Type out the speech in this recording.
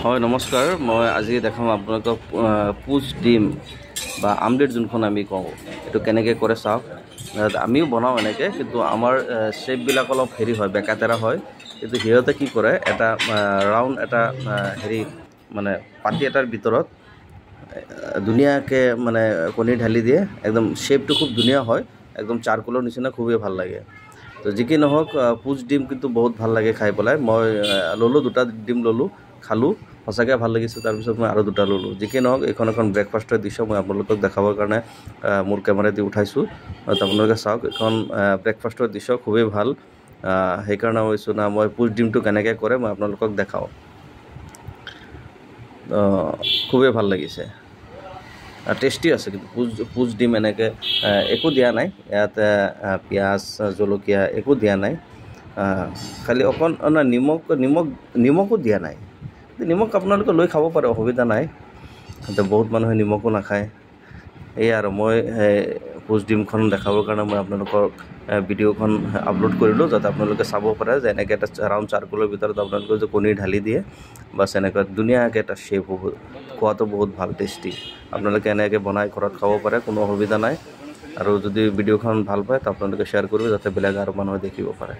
হয় নমস্কাৰ, মই আজি দেখাম আপোনালোকক পুচ ডিম বা আমলেট যোনখন আমি কওঁ এইটো কেনেকৈ কৰে চাওক। আমিও বনাওঁ এনেকৈ, কিন্তু আমাৰ শ্বেপবিলাক অলপ হেৰি হয়, বেকাতেৰা হয়। কিন্তু সিহঁতে কি কৰে, এটা ৰাউণ্ড এটা হেৰি মানে পাতি এটাৰ ভিতৰত ধুনীয়াকৈ মানে কণী ঢালি দিয়ে। একদম শ্বেপটো খুব ধুনীয়া হয়, একদম চাৰকোলৰ নিচিনা, খুবেই ভাল লাগে। তো যি কি নহওক, পুচ ডিম কিন্তু বহুত ভাল লাগে খাই পেলাই। মই ল'লোঁ, 2টা ডিম ল'লোঁ, খালোঁ, সঁচাকৈ ভাল লাগিছে। তাৰপিছত মই আৰু 2টা ল'লোঁ। যি কি নহওক, এইখন এখন ব্ৰেকফাষ্টৰ দৃশ্য মই আপোনালোকক দেখাবৰ কাৰণে মোৰ কেমেৰাদি উঠাইছোঁ। আপোনালোকে চাওক, এইখন ব্ৰেকফাষ্টৰ দৃশ্য খুবেই ভাল। সেইকাৰণে কৈছোঁ না, মই পুচ ডিমটো কেনেকৈ কৰে মই আপোনালোকক দেখাওঁ। খুবেই ভাল লাগিছে, টেষ্টি আছে। কিন্তু পুচ ডিম এনেকৈ একো দিয়া নাই ইয়াত, পিঁয়াজ জলকীয়া একো দিয়া নাই। খালি অকণ নিমখো দিয়া নাই। নিমখ আপোনালোকে লৈ খাব পাৰে, অসুবিধা নাই। বহুত মানুহে নিমখো নাখায়। এয়া আৰু মই পুচ ডিমখন দেখাবৰ কাৰণে মই আপোনালোকক ভিডিঅ'খন আপলোড কৰিলোঁ, যাতে আপোনালোকে চাব পাৰে যে এনেকৈ এটা ৰাউণ্ড চাৰ্কুলৰ ভিতৰত আপোনালোকে যে কণী ঢালি দিয়ে, বাছ এনেকৈ ধুনীয়াকৈ এটা শ্বেপ হ'ব। খোৱাটো বহুত ভাল, টেষ্টি। আপোনালোকে এনেকৈ বনাই ঘৰত খাব পাৰে, কোনো অসুবিধা নাই। আৰু যদি ভিডিঅ'খন ভাল পায় তো আপোনালোকে শ্বেয়াৰ কৰিব, যাতে বেলেগ আৰু মানুহে দেখিব পাৰে।